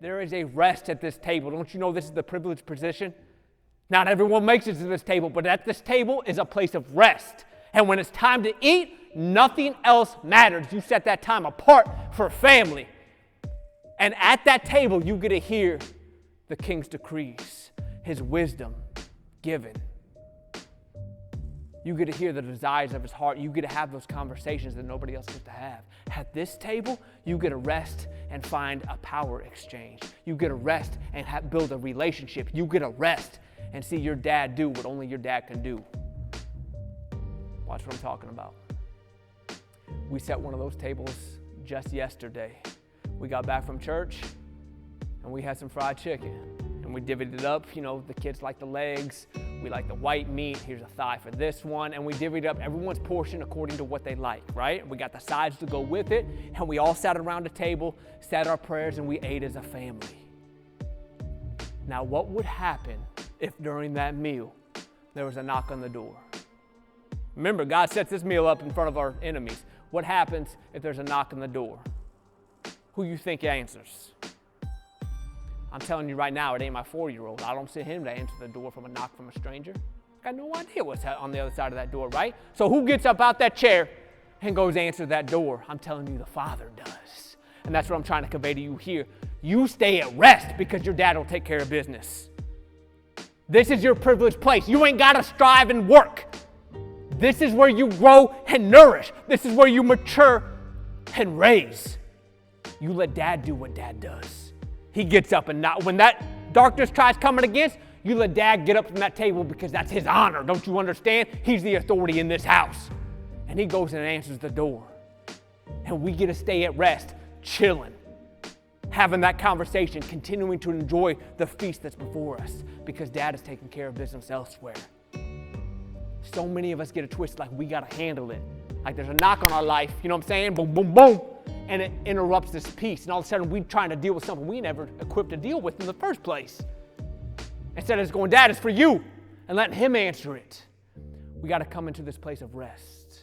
There is a rest at this table. Don't you know this is the privileged position? Not everyone makes it to this table, but at this table is a place of rest. And when it's time to eat, nothing else matters. You set that time apart for family. And at that table, you get to hear the king's decrees, his wisdom given. You get to hear the desires of his heart. You get to have those conversations that nobody else gets to have. At this table, you get to rest and find a power exchange. You get to rest and build a relationship. You get to rest and see your dad do what only your dad can do. Watch what I'm talking about. We set one of those tables just yesterday. We got back from church and we had some fried chicken. And we divvied it up. You know, the kids like the legs. We like the white meat. Here's a thigh for this one. And we divvied up everyone's portion according to what they like, right? We got the sides to go with it. And we all sat around a table, said our prayers, and we ate as a family. Now, what would happen if during that meal there was a knock on the door? Remember, God sets this meal up in front of our enemies. What happens if there's a knock on the door? Who you think answers? I'm telling you right now, it ain't my 4-year-old. I don't see him to answer the door from a knock from a stranger. I got no idea what's on the other side of that door, right? So who gets up out that chair and goes answer that door? I'm telling you, the Father does. And that's what I'm trying to convey to you here. You stay at rest because your dad will take care of business. This is your privileged place. You ain't got to strive and work. This is where you grow and nourish. This is where you mature and raise. You let dad do what dad does. He gets up and when that darkness tries coming against, you let dad get up from that table because that's his honor. Don't you understand? He's the authority in this house. And he goes and answers the door. And we get to stay at rest, chilling, having that conversation, continuing to enjoy the feast that's before us because dad is taking care of business elsewhere. So many of us get a twist like we got to handle it. Like there's a knock on our life, you know what I'm saying? Boom, boom, boom. And it interrupts this peace. And all of a sudden, we're trying to deal with something we never equipped to deal with in the first place. Instead of just going, Dad, it's for you, and letting him answer it. We got to come into this place of rest.